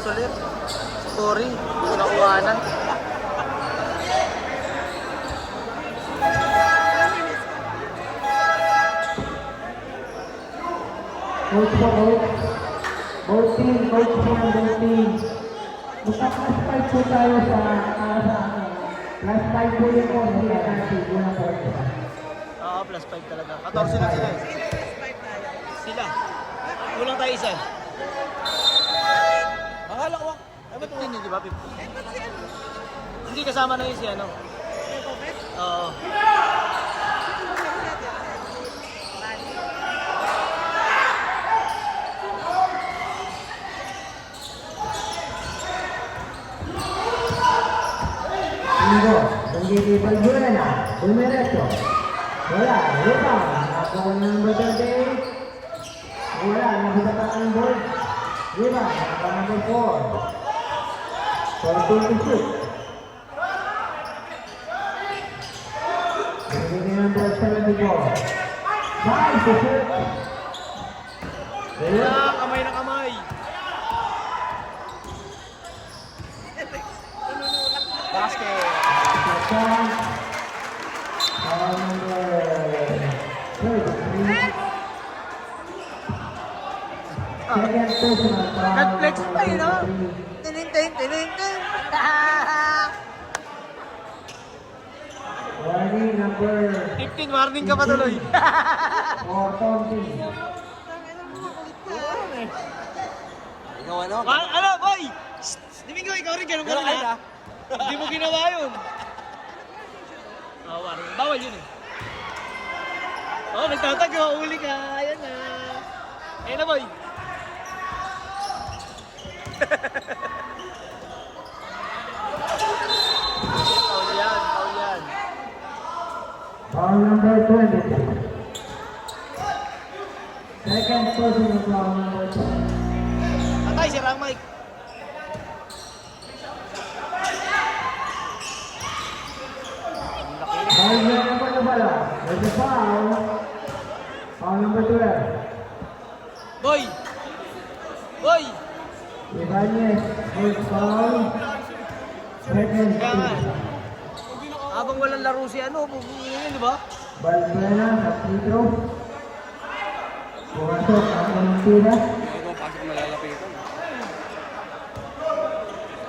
ulit. Sorry, nakuhanan. Coach po, coach. Both team, coach po ng both team. Magka-class 5 po tayo sa class 5 po yun po. Hindi natin kulang po. Oo, plus 5 talaga. 14 lang sila eh. Sila. Kulang tayo isa. Akala ko. Ay, ba't 15 yun, di ba? 15. Hindi kasama na yun si ano. Oo. Linggo, hindi Balbuena na. Bumiretso. Wala, lupa. Ako ng number 38. Wala, nakita ang board. Diba, naka number 4. 14 to shoot. Hindi number 74. 5 to shoot. Wala, kamay na kamay. Basket. Second personal. Nag-flex pa yun, no? Tining-ting, tining-ting. Warning number 15, warning ka pa tuloy. 14. Ikaw ano? Ano, boy? Domingo, ikaw rin, ganun ka rin, ha? Hindi mo ginawa yun. Oh, warning. Bawal yun, eh. Oh, nagtatago. Uli ka. Ayan na. Ayan na, boy. Foul yan, foul yan. Foul number 22. Second personal foul number 2. Patay, sira ang mic. Foul number na pala. There's a foul. Foul number 12. Boy! Boy! Ibanez, first foul. Second Kaya nga. foul. Habang walang laro si ano, yun, di ba? Balbuena sa free throw. Pumasok ang unang tira. Hindi ko pasok malalapitan.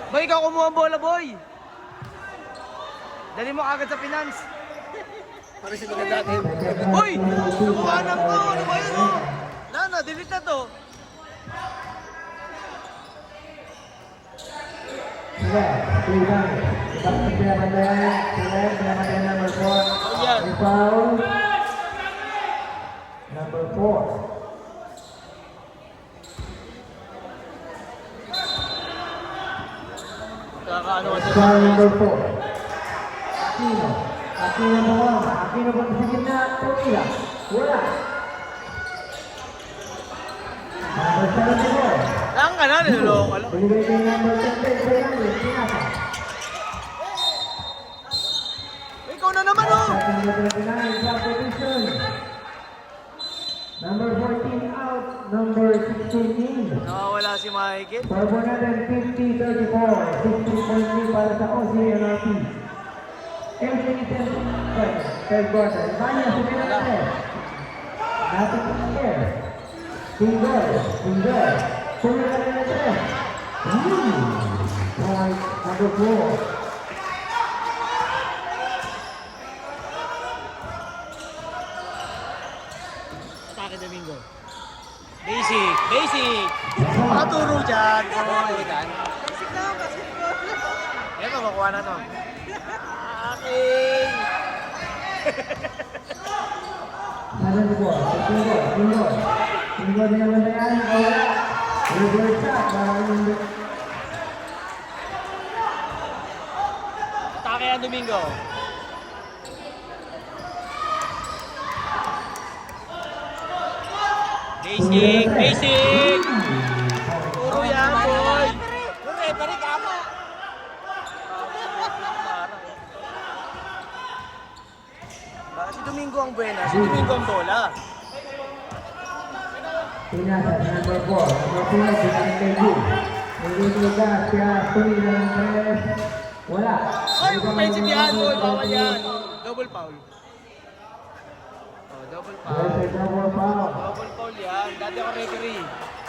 Boy, ikaw kumuha ang bola, boy! Dali mo agad sa finance. Para si mga dati. Boy! Nakuhanan ko! Ano ba yun, oh? Nana, delete na to. Sige, Cleveland. Isang pinapatayan. Cleveland, pinapatayan number 4. Ayan. May foul. Number 4. Kakaano kasi. Foul number 4. Aquino. Aquino mo lang. Aquino ba sa gitna? Tokila. Wala. Number 74. Saan ka na? Niloloko ka lang. Binigay ko yung number 10. Kaya lang, pinasa. Ikaw na naman, oh! Number 29, top position. Number 14 out. Number 16 in. Nakawala si Michael. For 150-34. 60.3 para sa OCNRP. Every third quarter. Vanya, sumila natin. Natin sa air. Single. Single. Sumila natin. Point number 4. Atake Domingo. Basic! Basic! Makaturo dyan, boy! Ito, makuha na to. Okay! Number 4. Single. Single. Single din naman na yan. Wala. Reverse shot. Atake yan, Domingo. Basic! Basic! Puro yan, boy! Pare ka mo! Si Domingo ang buena, si Domingo ang bola. Pinasa, number 4. Number 4, binalik kay Yu. Nagtitigas siya, tuloy na ng press. Wala. Ay, offensive yan, boy. Bawal yan. Double foul. Oh, double foul. There's a double foul. Double foul yan. Dati ako referee.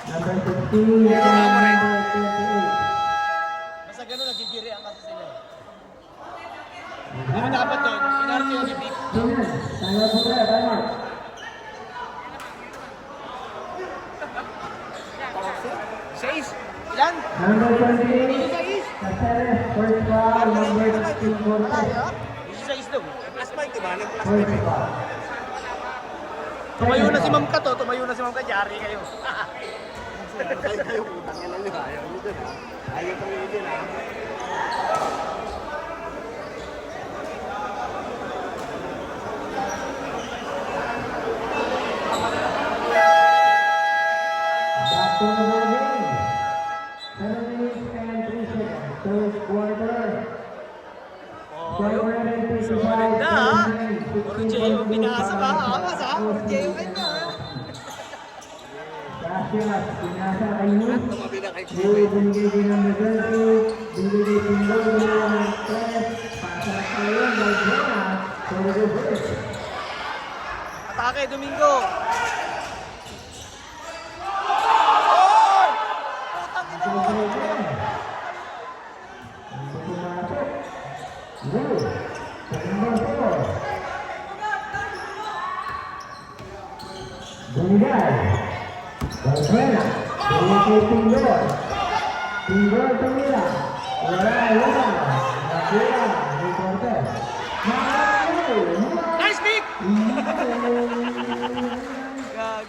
Number 16 and number 28. Basta gano'n, nagigiri ang kasi sila. Pero dapat doon, pinarto yung ibig. Tingnan, tanggal po tayo, timeout. Seis. Ilan? Number 28, Caceres, first foul. Number 16, Cortez, Seis daw. Plus point, diba? first foul. Tumayo na si Ma'am Kato, tumayo na si Ma'am Kajari kayo. Kayo, utang yan lang nila. Ayaw nyo dun, ha? Ayaw kami dun, ha? Back to the ball game. 7 minutes and 3 seconds. Third quarter. Oh, solid na ha. Puro J.O. pinasa ba? Awas ha. Puro J.O. kayo na ha. Gracias, pinasa kay Moon. Tumabi na kay Moon, binigay din ng Megalto. Binigay din ng press. Pasa na kayo, Marjana. So, reverse. Atake, Domingo. So, again. Ito pumasok. Moon, sa number 4. Bunigay. Barbuena, binigay Pindor. Pindor tumira. Wala, wala. Nakira, ni Cortez. Nice pick! Gag.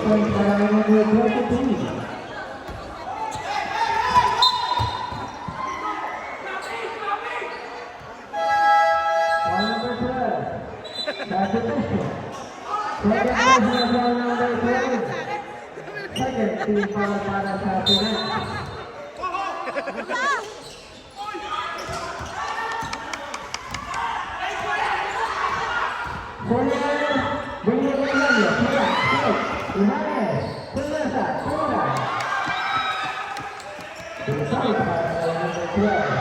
Points para kay number 23. Number 12. That's a pistol. Second personal foul number 12. Second team foul para sa Pinas. Soler, binigay ng Lando. Tira, tira. Ibanez, Pulasa, tira. Pinasal para kay number 12.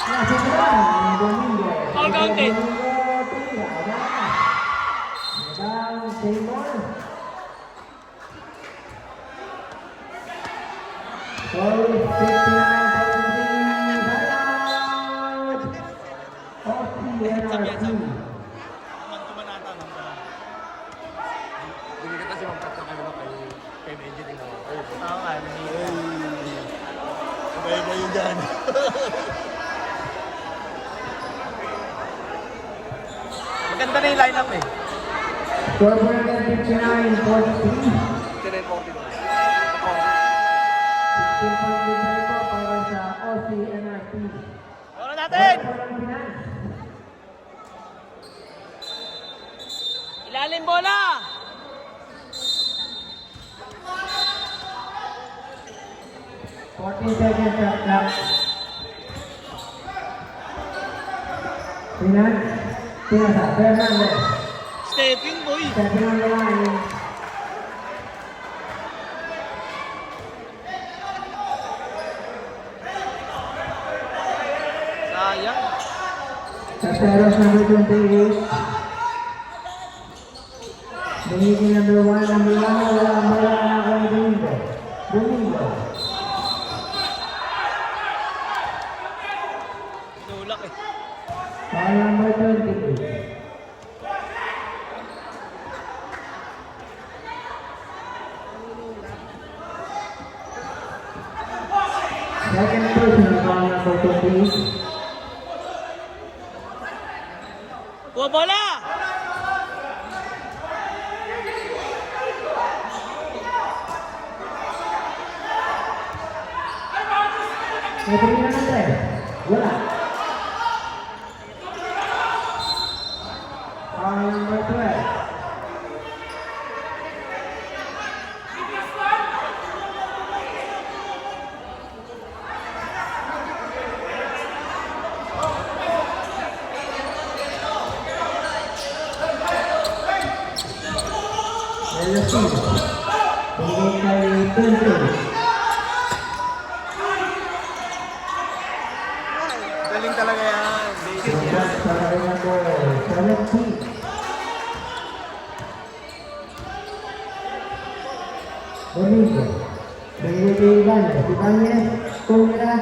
Nasimulan, Domingo. All counted. Domingo, tira. Wala. Madam Seymour. Sorry, 59-17. Timeout. OCNRP. Tuman ata. Binigyan kasi Ma'am Kat na kayo kay Benji din ako. Oo nga, Domingo. Iba yun dyan. Maganda na yung lineup eh. Score for 59-43. 10-14. 16.5 po para sa OCNRP. Gawin natin! Ilalim bola! Seconds shot clock. Pinasa, Fernandez. Stepping boy! Stepping on the line. Sayang. Caceres number 28. Benigni number 1, number 1, wala ang bola na kay Domingo. Domingo. Tinulak eh. Foul number 28. Second personal foul number 28. Kuha bola! Referee na ng 3. Wala. Foul number 12. 15. Binigay kay 20. Galing talaga yan. Basic yan. Sugat sa kay number 17. Domingo. Binigay kay Ibanez. Ibanez, tumira,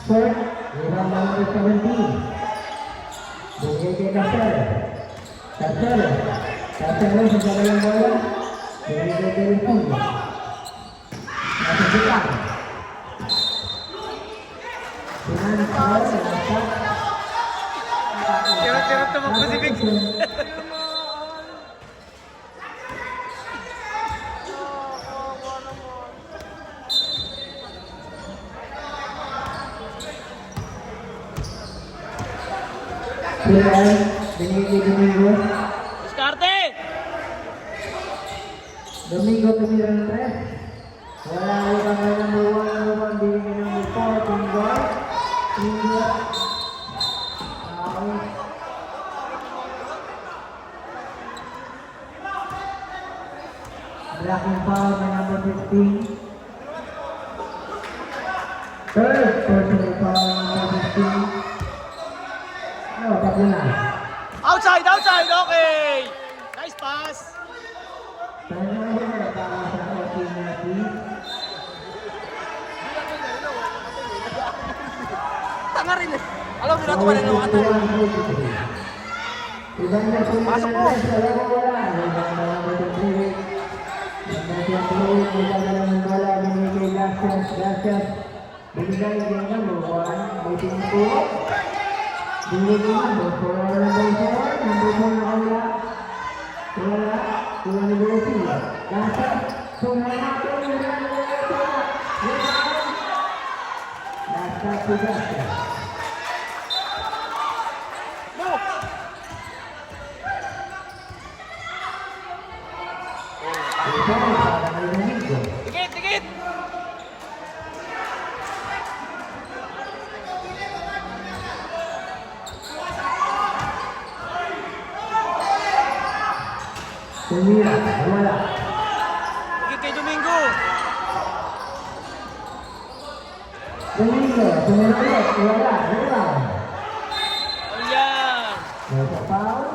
short, rebound number 17. Binigay kay Casero. Casero sa kanyang bola. Binigay kay Lucinio. Nasa sitang. Sinan Paul, nasa. Tira-tira tumakbo si Big. Sinan, binigay kay Domingo. Diskarte! Domingo tumira ng 3. Wala utang kay number 1, binigay kay number 4, Tinggoy. Tinggoy. Out. Blocking foul by number 15. Third personal foul number 15. No, tatlo na. Outside, outside, okay! Nice pass! Turnover para sa team natin. Tanga rin eh. Alam mo, natuwa na naman ito. Ibang na po Pasok po. Ibang wala. Ibang na lang po yung 3. Ibang na lang wala. Binigay Gracias. Gracias. Binigay kay number 1. Waiting po. Binigay number 4. Number 4. Number 4 na wala. Wala. Wala na ba sila? Gracias. Sumama po. Gracias po Gracias. Ito para kay Domingo. Tikit, tikit! Tumira, wala. Tikit kay Domingo! Domingo, tumira ulit, wala. Rebound. Ayan! Nasa foul.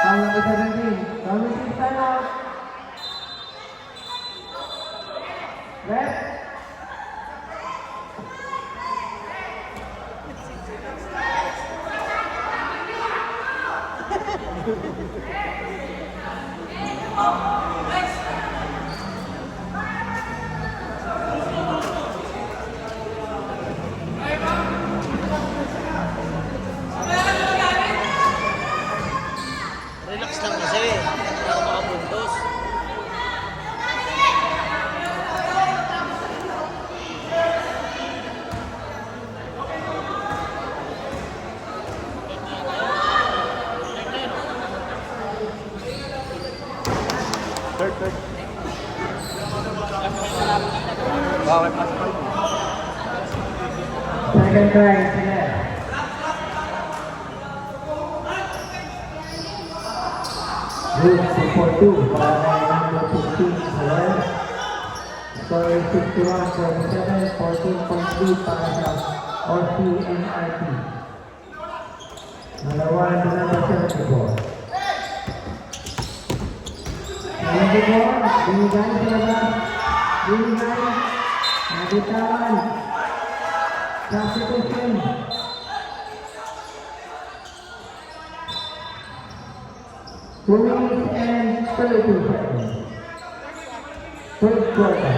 Foul number 17. Foul number 6, time out. Ref. Relax lang kasi. Para makabundos. Third. Bawal pass pa. Second try, sila. Good, 2-4-2 para kay number 15, Joel. Score is 61-47, 14.3 para sa OCNRT. Number 1 to number 74. Number 4, binigay sa labas. Binigay. Nagitawan. Substitution. Minutes and 32 seconds. Third quarter.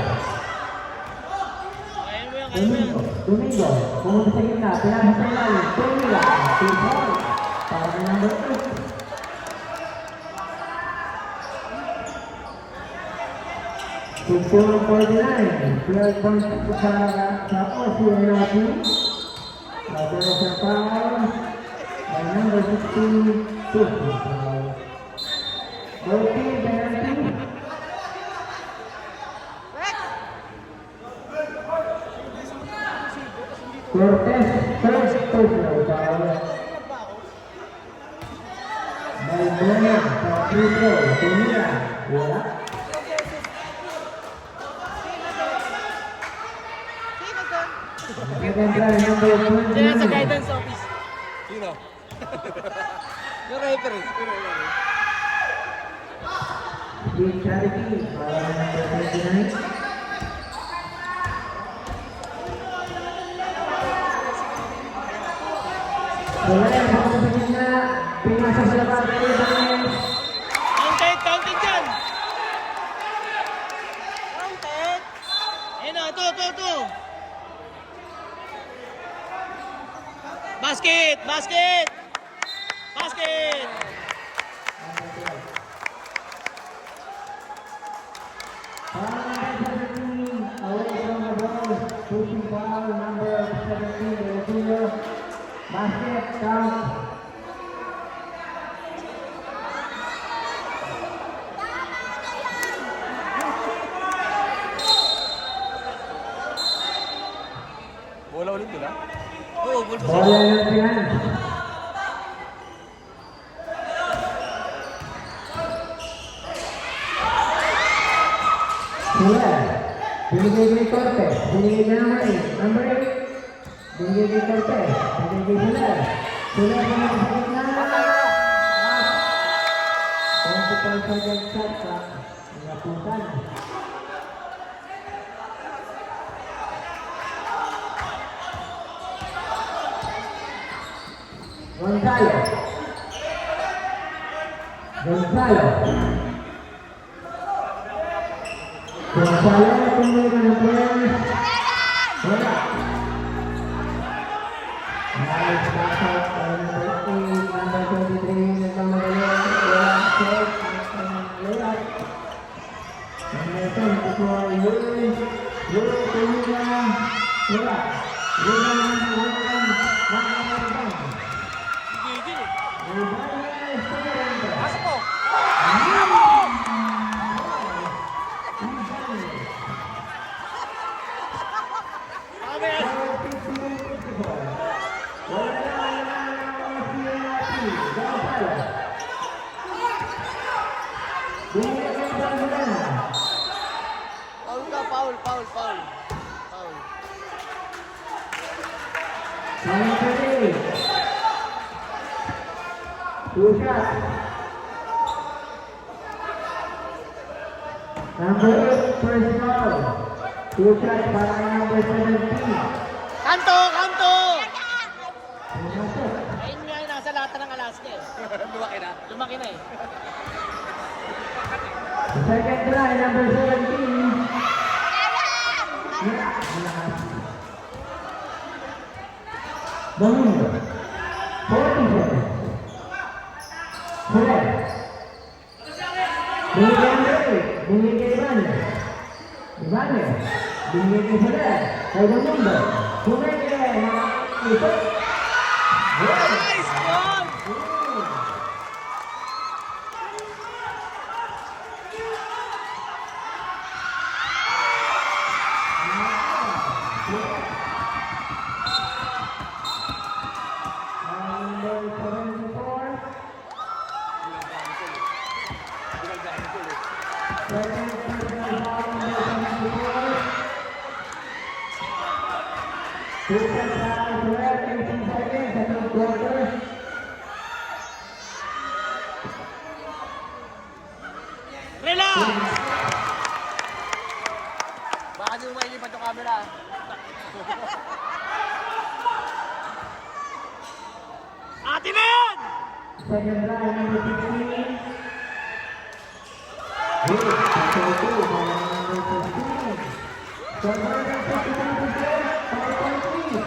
Ayan mo yan, kaya mo yan. Domingo, pumunta sa gitna, pinasa sa ilalim, tumira, 2 points, para kay number 8. Sixty-one 49, 12 points sa OCNRT. Nagdala sa foul, by number 16, 50 foul. Okay, penalty. Cortez, first personal foul. Buena sa free throw. Tumira. Wala. Second try, number 29. Diyan sa guidance office. Sino? Yung referee. Big Charity. Para number 29. Wala yung mga kapatid na pinasa sa labas. Counted, counted dyan. Counted. Ayun na, ito. Basket, basket. Basket. Away from the ball. Pushing foul, number 17, Rodrigo. Basket, count. Bola ulit nila? Oo, bulbos. Bola yung yan. Sila. Binigay kay Cortez. Binigay niya naman eh. Number 8. Binigay kay Cortez. Binigay sila. Sila pa nagsakit na. 25 second shot sa napuntan. Gonzalo. Gonzalo tumira ng players. Wala. Nice pass out by number 8, number 23, nagmamagaling. Wala. Check. Layup. Number 10, kukuha Yuri. Yuri, tumira. Wala. Pasok po. Foul. Two shots. Number 8, first foul. Two shots para kay number 17. Kanto. Pumasok. Ayun nga yung nasa lata ng Alaska eh. Lumaki na eh. The second try, number 17. Domingo. 40 seconds. Correct. Binigay kay Ibanez. Binigay kay Soler. Kay Domingo. Kumeke. Ito. Nice one! Relax! Baka di mo mailipat yung camera. Atin na yan! Second try, number 16. Good. Second two, number 15. Conversion 53%, 5.3.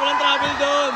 Walang travel doon.